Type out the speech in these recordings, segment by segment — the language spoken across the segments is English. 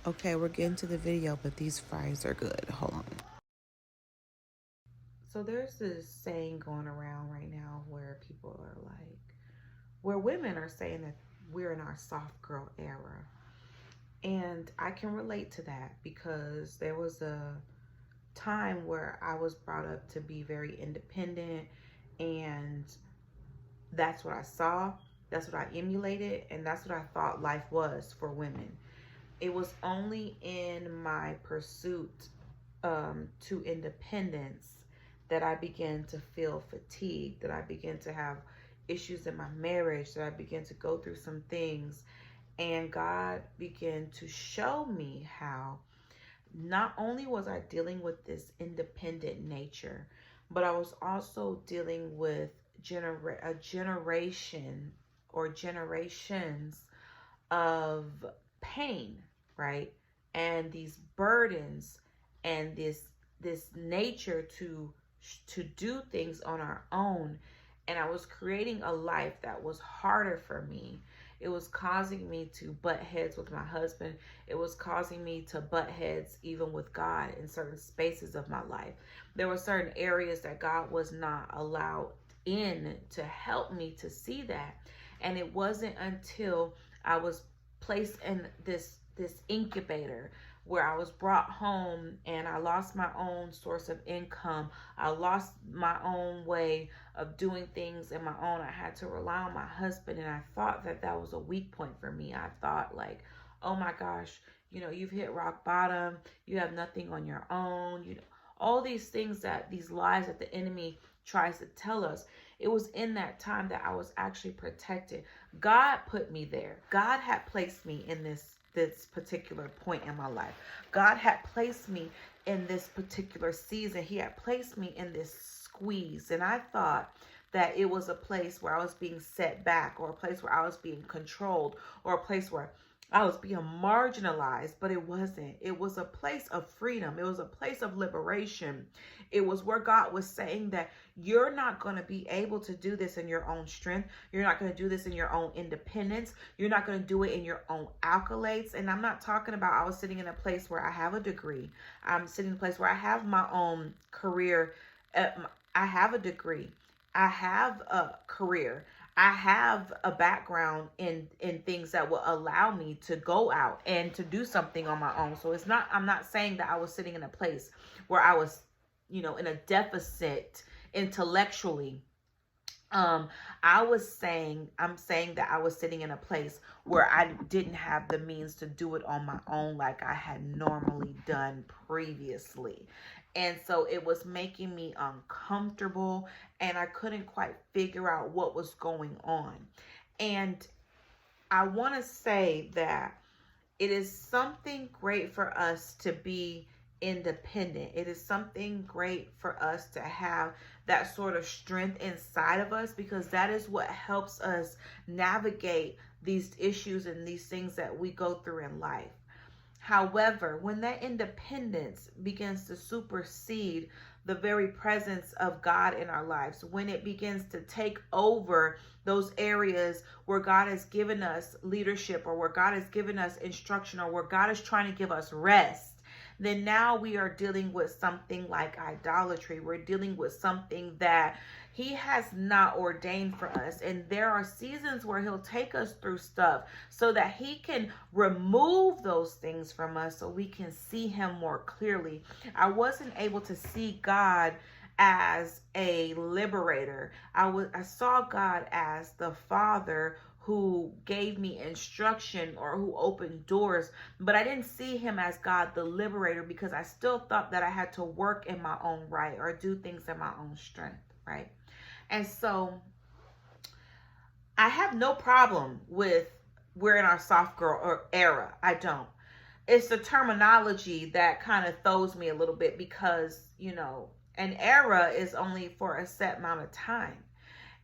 Okay, we're getting to the video, but these fries are good. Hold on. So there's this saying going around right now where people are like, where women are saying that we're in our soft girl era. And I can relate to that because there was a time where I was brought up to be very independent, and that's what I saw, that's what I emulated, and that's what I thought life was for women. It was only in my pursuit to independence that I began to feel fatigued, that I began to have issues in my marriage, that I began to go through some things. And God began to show me how not only was I dealing with this independent nature, but I was also dealing with a generation or generations of pain, right? And these burdens and this nature to do things on our own. And I was creating a life that was harder for me. It was causing me to butt heads with my husband. It was causing me to butt heads even with God in certain spaces of my life. There were certain areas that God was not allowed in to help me to see that. And it wasn't until I was placed in this incubator where I was brought home and I lost my own source of income. I lost my own way of doing things in my own. I had to rely on my husband, and I thought that that was a weak point for me. I thought like, oh my gosh, you've hit rock bottom. You have nothing on your own. All these things, that these lies that the enemy tries to tell us. It was in that time that I was actually protected. God put me there. God had placed me in this particular point in my life. God had placed me in this particular season. He had placed me in this squeeze. And I thought that it was a place where I was being set back, or a place where I was being controlled, or a place where I was being marginalized, but it wasn't. It was a place of freedom. It was a place of liberation. It was where God was saying that you're not going to be able to do this in your own strength. You're not going to do this in your own independence. You're not going to do it in your own accolades. And I'm not talking about I was sitting in a place where I have a degree. I'm sitting in a place where I have my own career. I have a degree. I have a career. I have a background in things that will allow me to go out and to do something on my own. So I'm not saying that I was sitting in a place where I was, in a deficit intellectually. I'm saying that I was sitting in a place where I didn't have the means to do it on my own like I had normally done previously. And so it was making me uncomfortable, and I couldn't quite figure out what was going on. And I want to say that it is something great for us to be independent. It is something great for us to have that sort of strength inside of us, because that is what helps us navigate these issues and these things that we go through in life. However, when that independence begins to supersede the very presence of God in our lives, when it begins to take over those areas where God has given us leadership, or where God has given us instruction, or where God is trying to give us rest, then now we are dealing with something like idolatry. We're dealing with something that He has not ordained for us. And there are seasons where He'll take us through stuff so that He can remove those things from us so we can see Him more clearly. I wasn't able to see God as a liberator. I saw God as the Father who gave me instruction or who opened doors, but I didn't see Him as God the liberator, because I still thought that I had to work in my own right or do things in my own strength, right? And so I have no problem with we're in our soft girl era. I don't. It's the terminology that kind of throws me a little bit, because, an era is only for a set amount of time.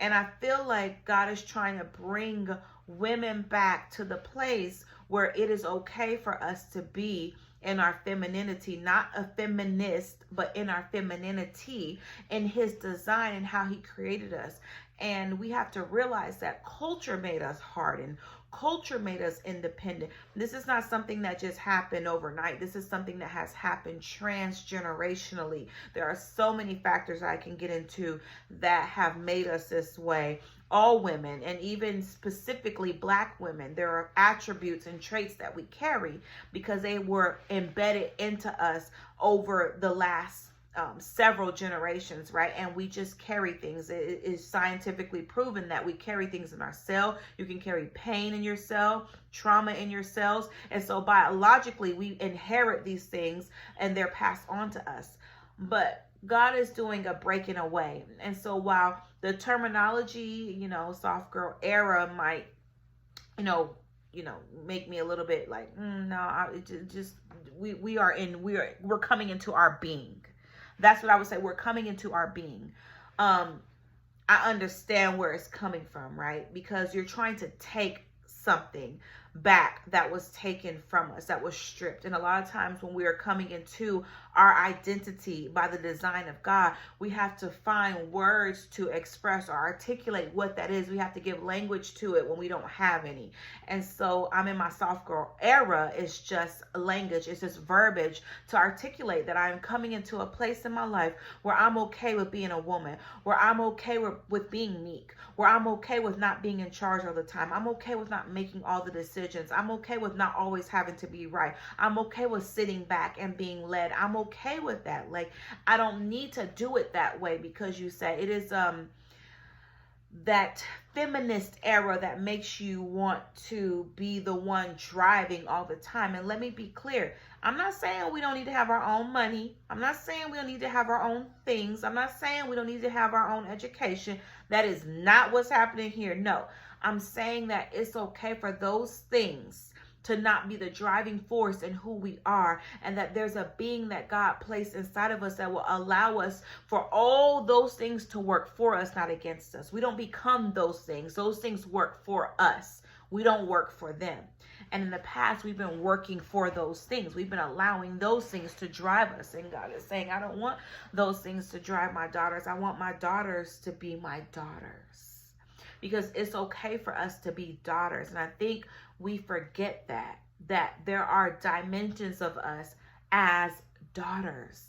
And I feel like God is trying to bring women back to the place where it is okay for us to be in our femininity, not a feminist, but in our femininity, in His design and how He created us. And we have to realize that culture made us harden. Culture made us independent. This is not something that just happened overnight. This is something that has happened transgenerationally. There are so many factors I can get into that have made us this way. All women, and even specifically Black women, there are attributes and traits that we carry because they were embedded into us over the last several generations, right? And we just carry things. It is scientifically proven that we carry things in our cell. You can carry pain in your cell, trauma in your cells. And so biologically, we inherit these things and they're passed on to us. But God is doing a breaking away. And so while the terminology, soft girl era might, make me a little bit like, we're coming into our being. That's what I would say. We're coming into our being. I understand where it's coming from, right? Because you're trying to take something back that was taken from us, that was stripped. And a lot of times when we are coming into our identity by the design of God, we have to find words to express or articulate what that is. We have to give language to it when we don't have any. And so I'm in my soft girl era. It's just language. It's just verbiage to articulate that I'm coming into a place in my life where I'm okay with being a woman, where I'm okay with being meek, where I'm okay with not being in charge all the time. I'm okay with not making all the decisions. I'm okay with not always having to be right. I'm okay with sitting back and being led. I'm okay with that. Like, I don't need to do it that way because you said it is that feminist era that makes you want to be the one driving all the time. And let me be clear. I'm not saying we don't need to have our own money. I'm not saying we don't need to have our own things. I'm not saying we don't need to have our own education. That is not what's happening here. No, I'm saying that it's okay for those things to not be the driving force in who we are, and that there's a being that God placed inside of us that will allow us for all those things to work for us, not against us. We don't become those things. Those things work for us. We don't work for them. And in the past, we've been working for those things. We've been allowing those things to drive us. And God is saying, I don't want those things to drive my daughters. I want my daughters to be my daughters. Because it's okay for us to be daughters. And I think we forget that there are dimensions of us as daughters.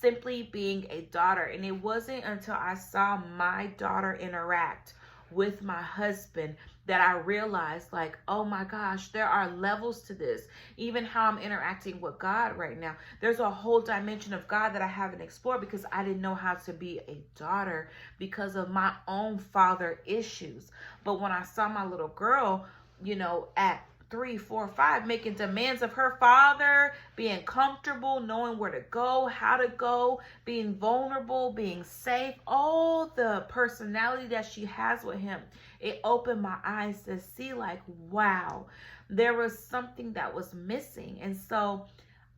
Simply being a daughter. And it wasn't until I saw my daughter interact with my husband that I realized, like, oh my gosh, there are levels to this. Even how I'm interacting with God right now. There's a whole dimension of God that I haven't explored because I didn't know how to be a daughter because of my own father issues. But when I saw my little girl, at 3, 4, 5, making demands of her father, being comfortable, knowing where to go, how to go, being vulnerable, being safe, all the personality that she has with him, it opened my eyes to see, like, wow, there was something that was missing. And so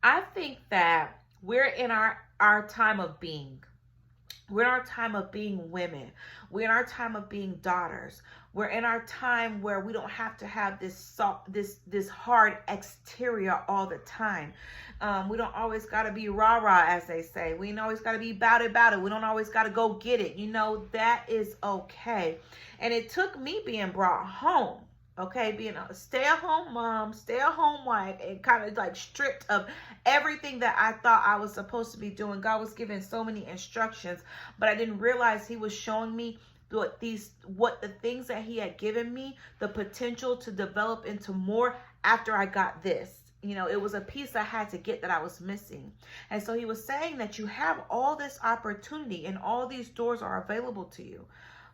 I think that we're in our time of being. We're in our time of being women. We're in our time of being daughters. We're in our time where we don't have to have this hard exterior all the time. We don't always got to be rah-rah, as they say. We don't always got to be about it. We don't always got to go get it. That is okay. And it took me being brought home. Okay, being a stay-at-home mom, stay-at-home wife, and kind of like stripped of everything that I thought I was supposed to be doing. God was giving so many instructions, but I didn't realize he was showing me what the things that he had given me, the potential to develop into more after I got this. It was a piece I had to get that I was missing. And so he was saying that you have all this opportunity and all these doors are available to you.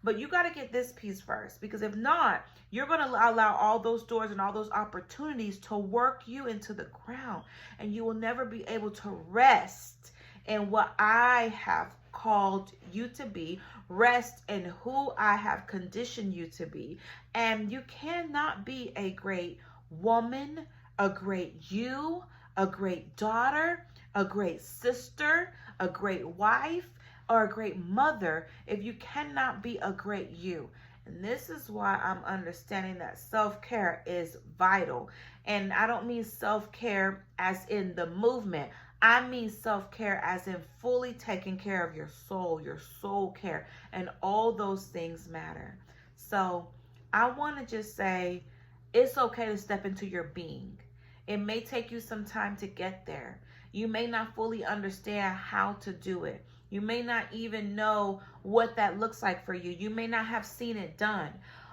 But you got to get this piece first, because if not, you're going to allow all those doors and all those opportunities to work you into the ground, and you will never be able to rest in what I have called you to be, rest in who I have conditioned you to be. And you cannot be a great woman, a great you, a great daughter, a great sister, a great wife, or a great mother if you cannot be a great you. And this is why I'm understanding that self-care is vital. And I don't mean self-care as in the movement. I mean self-care as in fully taking care of your soul care, and all those things matter. So I want to just say, It's okay to step into your being. It may take you some time to get there. You may not fully understand how to do it. You may not even know what that looks like for you. You may not have seen it done.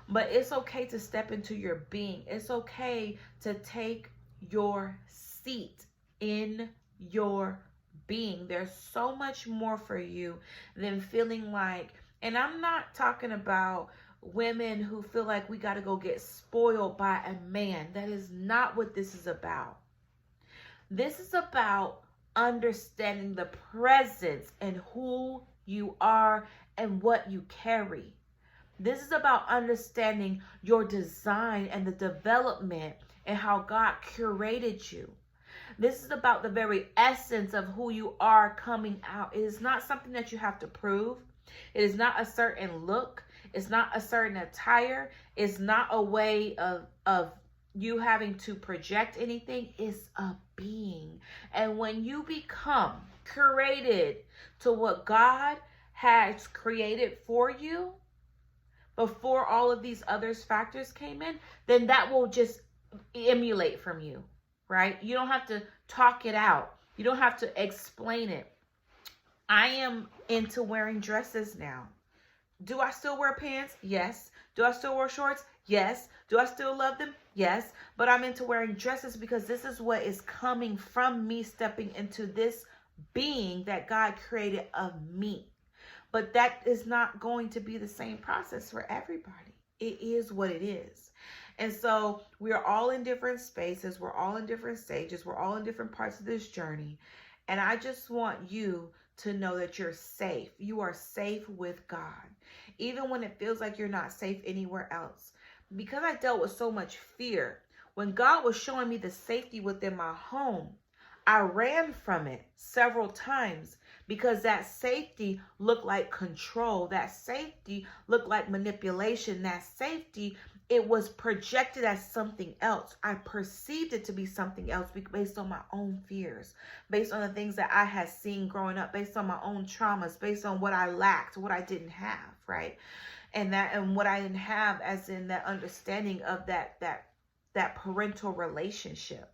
But it's okay to step into your being. It's okay to take your seat in your being. There's so much more for you than feeling like, and I'm not talking about women who feel like we got to go get spoiled by a man. That is not what this is about. This is about understanding the presence and who you are and what you carry. This is about understanding your design and the development and how God curated you. This is about the very essence of who you are coming out. It is not something that you have to prove. It is not a certain look. It's not a certain attire. It's not a way of you having to project anything. It's a being. And when you become curated to what God has created for you, before all of these other factors came in, then that will just emulate from you, right? You don't have to talk it out. You don't have to explain it. I am into wearing dresses now. Do I still wear pants? Yes. Do I still wear shorts? Yes. Do I still love them? Yes. But I'm into wearing dresses because this is what is coming from me stepping into this being that God created of me. But that is not going to be the same process for everybody. It is what it is. And so we are all in different spaces. We're all in different stages. We're all in different parts of this journey. And I just want you to know that you're safe. You are safe with God. Even when it feels like you're not safe anywhere else. Because I dealt with so much fear, when God was showing me the safety within my home, I ran from it several times because that safety looked like control. That safety looked like manipulation. That safety, it was projected as something else. I perceived it to be something else based on my own fears, based on the things that I had seen growing up, based on my own traumas, based on what I lacked, what I didn't have, right? And what I didn't have as in that understanding of that parental relationship.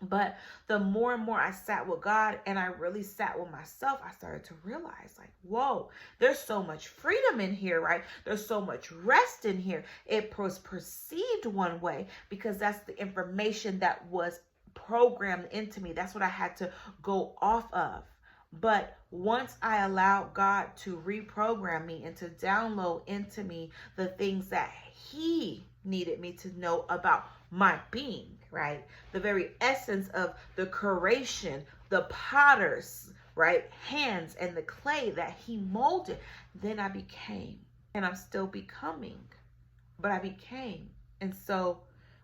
But the more and more I sat with God and I really sat with myself, I started to realize like, whoa, there's so much freedom in here, right? There's so much rest in here. It was perceived one way because that's the information that was programmed into me. That's what I had to go off of. But once I allowed God to reprogram me and to download into me the things that He needed me to know about my being, right? The very essence of the curation, the potter's, right, hands and the clay that He molded, then I became, and I'm still becoming, but I became. And so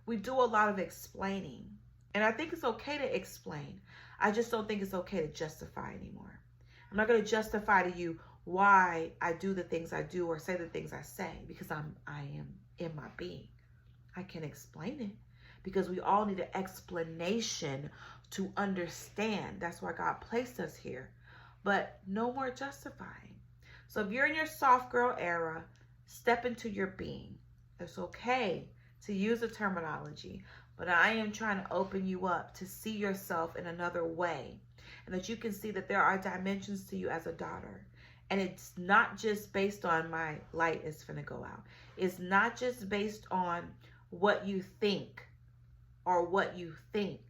we do a lot of explaining, and I think it's okay to explain. I just don't think it's okay to justify anymore. I'm not going to justify to you why I do the things I do or say the things I say because I am in my being. I can explain it because we all need an explanation to understand. That's why God placed us here. But no more justifying. So if you're in your soft girl era, step into your being. It's okay to use the terminology, but I am trying to open you up to see yourself in another way and that you can see that there are dimensions to you as a daughter. And it's not just based on my light is finna go out. It's not just based on what you think or what you think.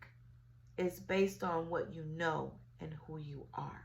It's based on what you know and who you are.